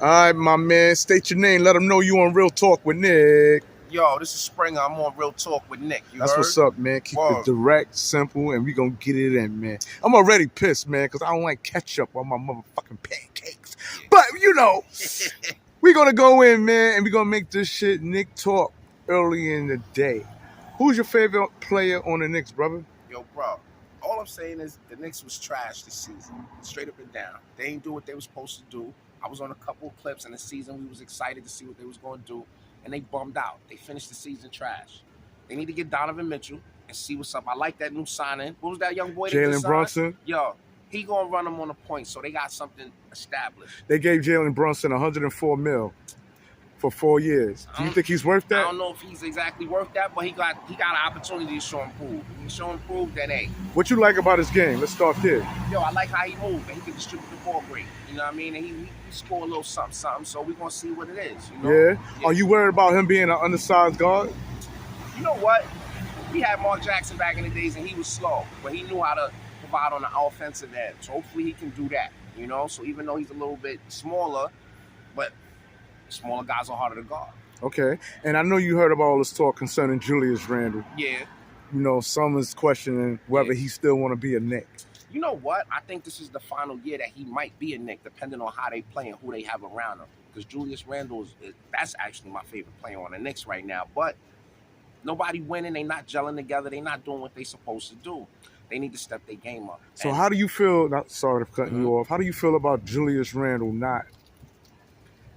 All right, my man. State your name. Let them know you on Real Talk with Nick. Yo, this is Springer. I'm on Real Talk with Nick. You That's heard? what's up, man. Keep it Word. direct, simple, and we gonna get it in, man. I'm already pissed, man, because I don't like ketchup on my motherfucking pancakes. But, we gonna go in, man, and we gonna make this shit Nick Talk early in the day. Who's your favorite player on the Knicks, brother? Yo, bro. All I'm saying is the Knicks was trash this season. Straight up and down. They ain't do what they were supposed to do. I was on a couple of clips in the season. We was excited to see what they was going to do. And they bummed out. They finished the season trash. They need to get Donovan Mitchell and see what's up. I like that new signing. What was that young boy? Jalen Brunson. Yo, he going to run them on the point. So they got something established. They gave Jalen Brunson $104 million for 4 years. Do you think he's worth that? I don't know if he's exactly worth that, but he got an opportunity to show and prove. If he show and prove, then hey. What you like about his game? Let's start there. Yo, I like how he moves and he can distribute the ball great. You know what I mean? And he score a little something. So we're gonna see what it is. You know? Yeah. Are you worried about him being an undersized guard? You know what? We had Mark Jackson back in the days and he was slow, but he knew how to provide on the offensive end. So hopefully he can do that. You know, so even though he's a little bit smaller, but smaller guys are harder to guard. Okay. And I know you heard about all this talk concerning Julius Randle. Yeah. You know, some is questioning whether he still want to be a Knick. You know what? I think this is the final year that he might be a Knick, depending on how they play and who they have around him. Because Julius Randle that's actually my favorite player on the Knicks right now. But nobody winning. They not gelling together. They not doing what they supposed to do. They need to step their game up. So how do you feel? Sorry for cutting you off. How do you feel about Julius Randle not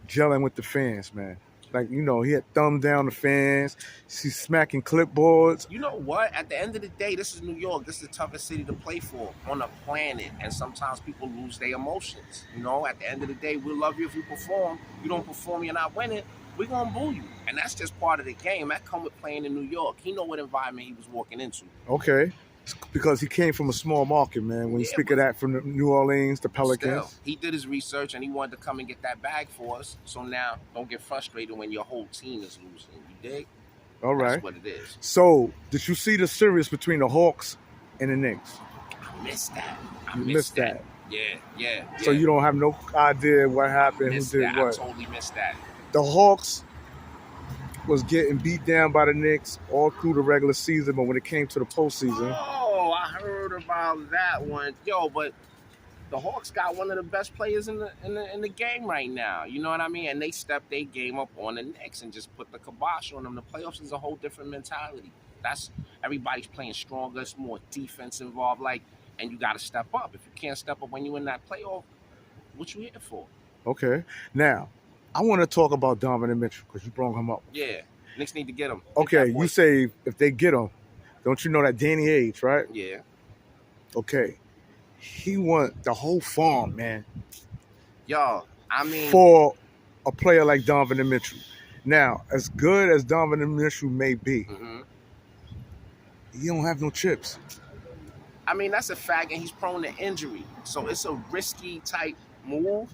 gelling with the fans, man? Like, you know, he had thumbed down the fans. He's smacking clipboards. You know what? At the end of the day, this is New York. This is the toughest city to play for on the planet. And sometimes people lose their emotions. You know, at the end of the day, we'll love you if you perform. You don't perform, you're not winning. We're going to boo you. And that's just part of the game. That come with playing in New York. He know what environment he was walking into. Okay. Because he came from a small market, man. When you speak of that, from the New Orleans, the Pelicans. Still, he did his research and he wanted to come and get that bag for us. So now, don't get frustrated when your whole team is losing. You dig? All right. That's what it is. So, did you see the series between the Hawks and the Knicks? I missed that. I missed that. Yeah. So you don't have no idea what happened, who did what? I totally missed that. The Hawks was getting beat down by the Knicks all through the regular season, but when it came to the postseason... Oh, I heard about that one. Yo, but the Hawks got one of the best players in the game right now. You know what I mean? And they stepped their game up on the Knicks and just put the kibosh on them. The playoffs is a whole different mentality. Everybody's playing stronger. It's more defense involved. And you got to step up. If you can't step up when you're in that playoff, what you here for? Okay. Now, I want to talk about Donovan Mitchell because you brought him up. Yeah. Knicks need to get him. Okay, you say if they get him, don't you know that Danny Ainge, right? Yeah. Okay. He want the whole farm, man. Yo, I mean... For a player like Donovan Mitchell. Now, as good as Donovan Mitchell may be, he don't have no chips. I mean, that's a fact, and he's prone to injury. So it's a risky type move.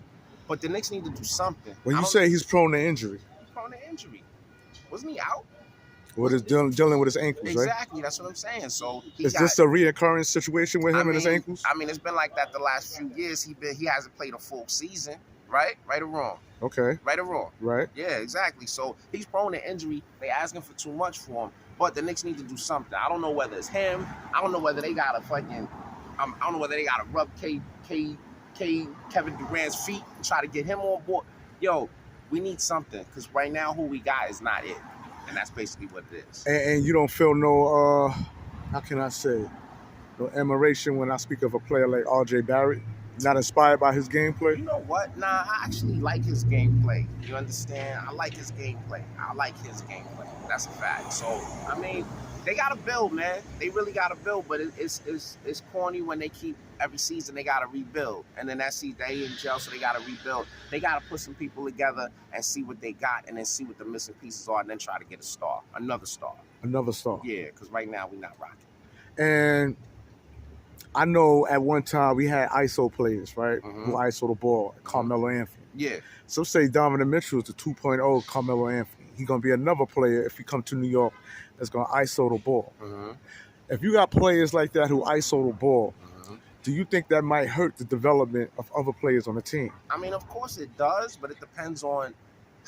But the Knicks need to do something. When you say he's prone to injury. He's prone to injury. Wasn't he out? Dealing with his ankles, right? Exactly, that's what I'm saying. So is this a reoccurring situation with him and his ankles? I mean, it's been like that the last few years. He hasn't played a full season, right? Right or wrong? Okay. Right or wrong? Right. Yeah, exactly. So he's prone to injury. They asking for too much for him. But the Knicks need to do something. I don't know whether it's him. I don't know whether they got to fucking... I don't know whether they got to rub Kevin Durant's feet and try to get him on board. Yo, we need something because right now who we got is not it. And that's basically what it is. And you don't feel no, how can I say, no admiration when I speak of a player like R.J. Barrett? Not inspired by his gameplay? You know what? Nah, I actually like his gameplay. You understand? I like his gameplay. That's a fact. So, I mean, they got to build, man. They really got to build, but it's corny when they keep every season they got to rebuild. And then that season they in jail, so they got to rebuild. They got to put some people together and see what they got and then see what the missing pieces are and then try to get another star. Yeah, because right now we're not rocking. And I know at one time we had ISO players, right? Who ISO the ball, Carmelo Anthony. Yeah. Some say Donovan Mitchell is the 2.0 Carmelo Anthony. He's going to be another player if he come to New York that's going to ISO the ball. If you got players like that who ISO the ball, do you think that might hurt the development of other players on the team? I mean, of course it does, but it depends on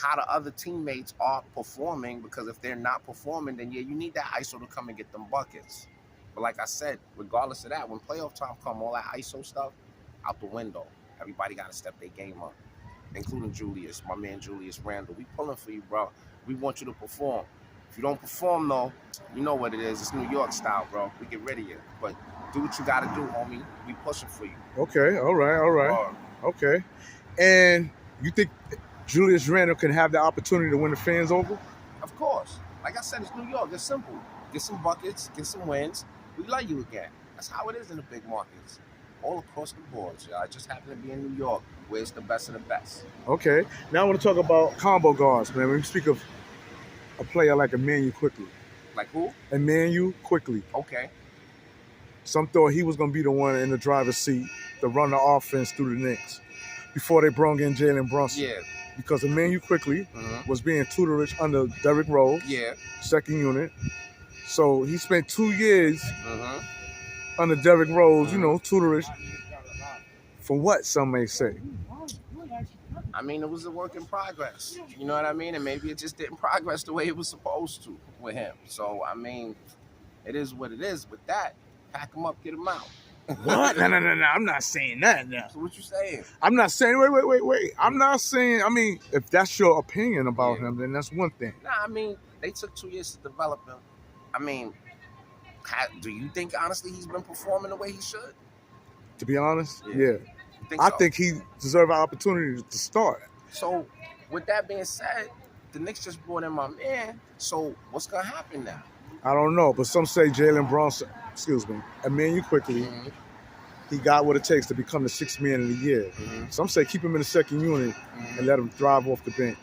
how the other teammates are performing, because if they're not performing, then yeah, you need that ISO to come and get them buckets. But like I said, regardless of that, when playoff time come, all that ISO stuff out the window. Everybody got to step their game up, including Julius, my man Julius Randle. We pulling for you, bro. We want you to perform. If you don't perform, though, you know what it is. It's New York style, bro. We get rid of you. But do what you got to do, homie. We pushing for you. Okay, all right. Okay. And you think Julius Randle can have the opportunity to win the fans over? Of course. Like I said, it's New York. It's simple. Get some buckets, get some wins. We love you again. That's how it is in the big markets. All across the board, y'all. I just happen to be in New York, where it's the best of the best. Okay. Now I want to talk about combo guards, man. When we speak of a player like Emmanuel Quickly. Like who? Emmanuel Quickly. Okay. Some thought he was going to be the one in the driver's seat to run the offense through the Knicks before they brought in Jalen Brunson. Yeah. Because Emmanuel Quickly was being tutorage under Derrick Rose, second unit. So he spent 2 years under Derrick Rose, you know, tutorage. For what, some may say. I mean, it was a work in progress. You know what I mean? And maybe it just didn't progress the way it was supposed to with him. So, I mean, it is what it is. With that, pack him up, get him out. What? No. I'm not saying that now. So what you saying? I'm not saying, wait. I'm not saying, I mean, if that's your opinion about him, then that's one thing. Nah, I mean, they took 2 years to develop him. I mean, do you think, honestly, he's been performing the way he should? To be honest, yeah. I think he deserves an opportunity to start. So, with that being said, the Knicks just brought in my man. So, what's going to happen now? I don't know, but some say Jalen Brunson, Emmanuel Quickly, he got what it takes to become the sixth man of the year. Some say keep him in the second unit and let him drive off the bench.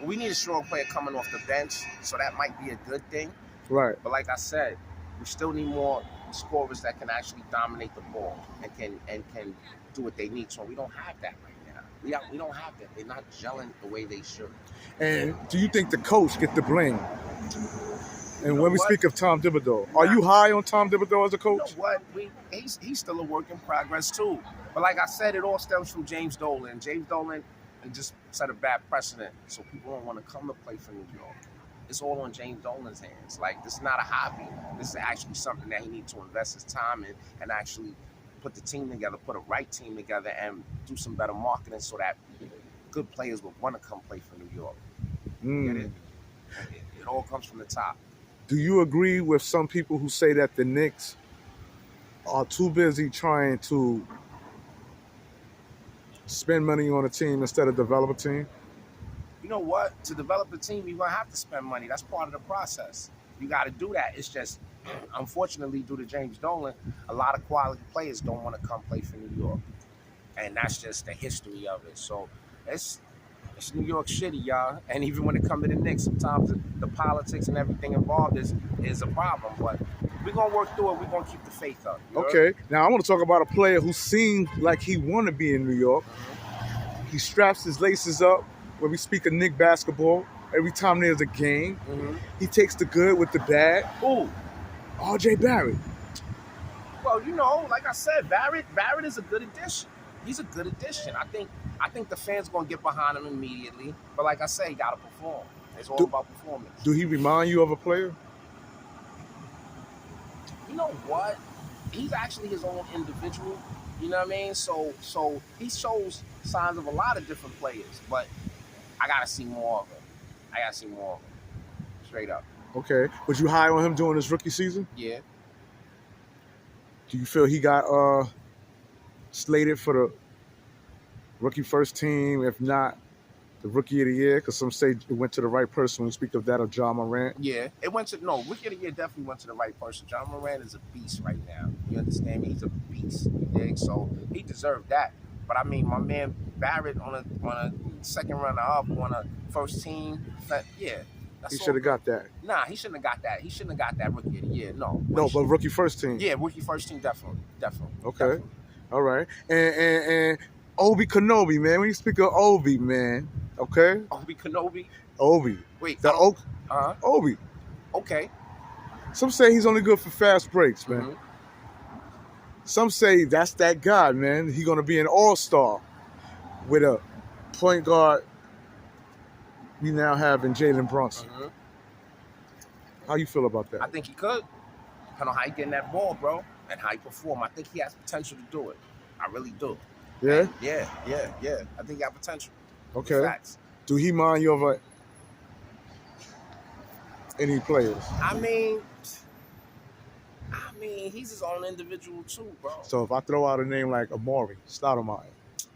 We need a strong player coming off the bench, so that might be a good thing. Right. But like I said, we still need more scorers that can actually dominate the ball and can do what they need. So we don't have that right now. We don't have that. They're not gelling the way they should. And do you think the coach get the blame? And when we speak of Tom Thibodeau, are you high on Tom Thibodeau as a coach? You know what? He's still a work in progress too. But like I said, it all stems from James Dolan. James Dolan just set a bad precedent, so people don't want to come to play for New York. It's all on James Dolan's hands. Like, this is not a hobby. This is actually something that he needs to invest his time in and actually put the team together, put a right team together, and do some better marketing so that good players will want to come play for New York. It all comes from the top. Do you agree with some people who say that the Knicks are too busy trying to spend money on a team instead of develop a team? You know what? To develop a team, you're going to have to spend money. That's part of the process. You got to do that. It's just, unfortunately, due to James Dolan, a lot of quality players don't want to come play for New York. And that's just the history of it. So it's New York shitty, y'all. And even when it comes to the Knicks, sometimes the politics and everything involved is a problem. But we're going to work through it. We're going to keep the faith up. Okay. Now, I want to talk about a player who seemed like he want to be in New York. He straps his laces up. When we speak of Knick basketball, every time there's a game, he takes the good with the bad. Ooh. R.J. Barrett. Well, you know, like I said, Barrett is a good addition. He's a good addition. I think the fans are going to get behind him immediately. But like I say, he got to perform. It's all about performance. Do he remind you of a player? You know what? He's actually his own individual. You know what I mean? So he shows signs of a lot of different players. But I got to see more of him. Straight up. Okay. Was you high on him during his rookie season? Yeah. Do you feel he got slated for the rookie first team, if not the rookie of the year? Because some say it went to the right person when you speak of that of Ja Morant. Yeah, rookie of the year definitely went to the right person. Ja Morant is a beast right now. You understand me? He's a beast. You dig? So he deserved that. But I mean, my man Barrett on a second runner-up, on a first team, he should have got that. Nah, he shouldn't have got that. He shouldn't have got that rookie of the year. No, but rookie first team. Yeah, rookie first team, definitely. Okay, definitely. All right. And Obi Kenobi, man. When you speak of Obi, man, okay. Obi Kenobi. Obi. Wait. Obi. Okay. Some say he's only good for fast breaks, man. Some say that's that guy, man. He's gonna be an all-star with a point guard we now have in Jalen Brunson. Mm-hmm. How you feel about I that? think he could. Depending on how he getting that ball, bro, and how he perform. I think he has potential to do it. I really do. Yeah? And yeah. I think he got potential. Okay. Facts. Do he mind you of any players? I mean, he's his own individual too, bro. So if I throw out a name like Amari Stoudemire,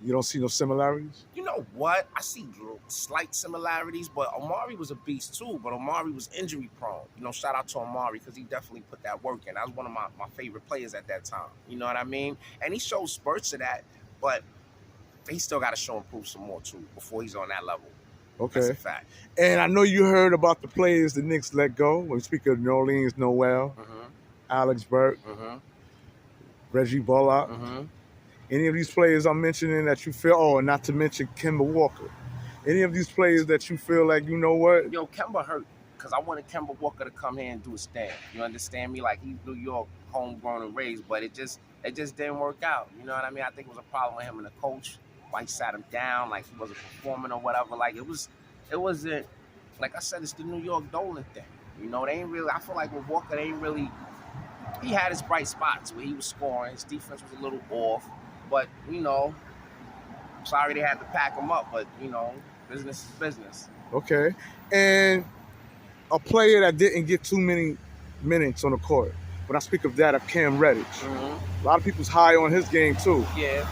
you don't see no similarities? You know what? I see slight similarities, but Omari was a beast too. But Omari was injury prone. You know, shout out to Omari because he definitely put that work in. That was one of my favorite players at that time. You know what I mean? And he showed spurts of that, but he still got to show and prove some more too before he's on that level. Okay. That's a fact. And I know you heard about the players the Knicks let go. When we speak of New Orleans, Noel, Alex Burke, Reggie Bullock. Any of these players I'm mentioning that you feel, not to mention Kemba Walker. Any of these players that you feel like, you know what? Yo, Kemba hurt because I wanted Kemba Walker to come here and do his thing. You understand me? Like, he's New York, homegrown and raised, but it just didn't work out. You know what I mean? I think it was a problem with him and the coach. Why he sat him down, like he wasn't performing or whatever. Like it wasn't. Like I said, it's the New York Dolan thing. You know, they ain't really. I feel like with Walker, they ain't really. He had his bright spots where he was scoring. His defense was a little off, but you know, sorry they had to pack him up. But you know, business is business. Okay, and a player that didn't get too many minutes on the court. When I speak of that, of Cam Reddish. A lot of people's high on his game too. Yeah.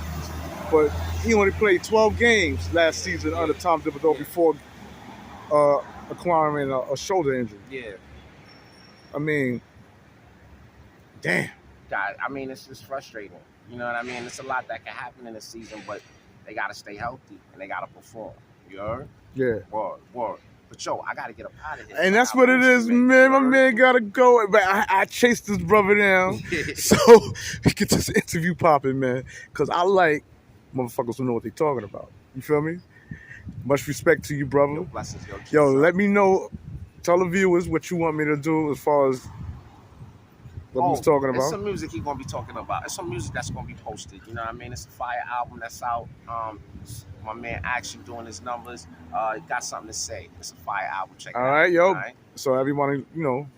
But he only played 12 games last season under Tom Thibodeau before acquiring a shoulder injury. Yeah. I mean, damn. God, I mean, it's just frustrating. You know what I mean? It's a lot that can happen in a season, but they got to stay healthy and they got to perform. You heard? Yeah. Word. But yo, I got to get up out of here. And that's what it is, man. My man got to go. But I chased this brother down so we get this interview popping, man. Because I like motherfuckers who know what they talking about. You feel me? Much respect to you, brother. Yo, blessings, yo, let me know. Tell the viewers what you want me to do as far as what he's talking about. It's some music he's gonna be talking about. It's some music that's gonna be posted. You know what I mean? It's a fire album that's out. My man actually doing his numbers. Got something to say. It's a fire album. Check it out. All right, yo. All right? So everyone,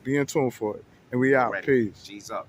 be in tune for it. And we out. Ready. Peace. G's up.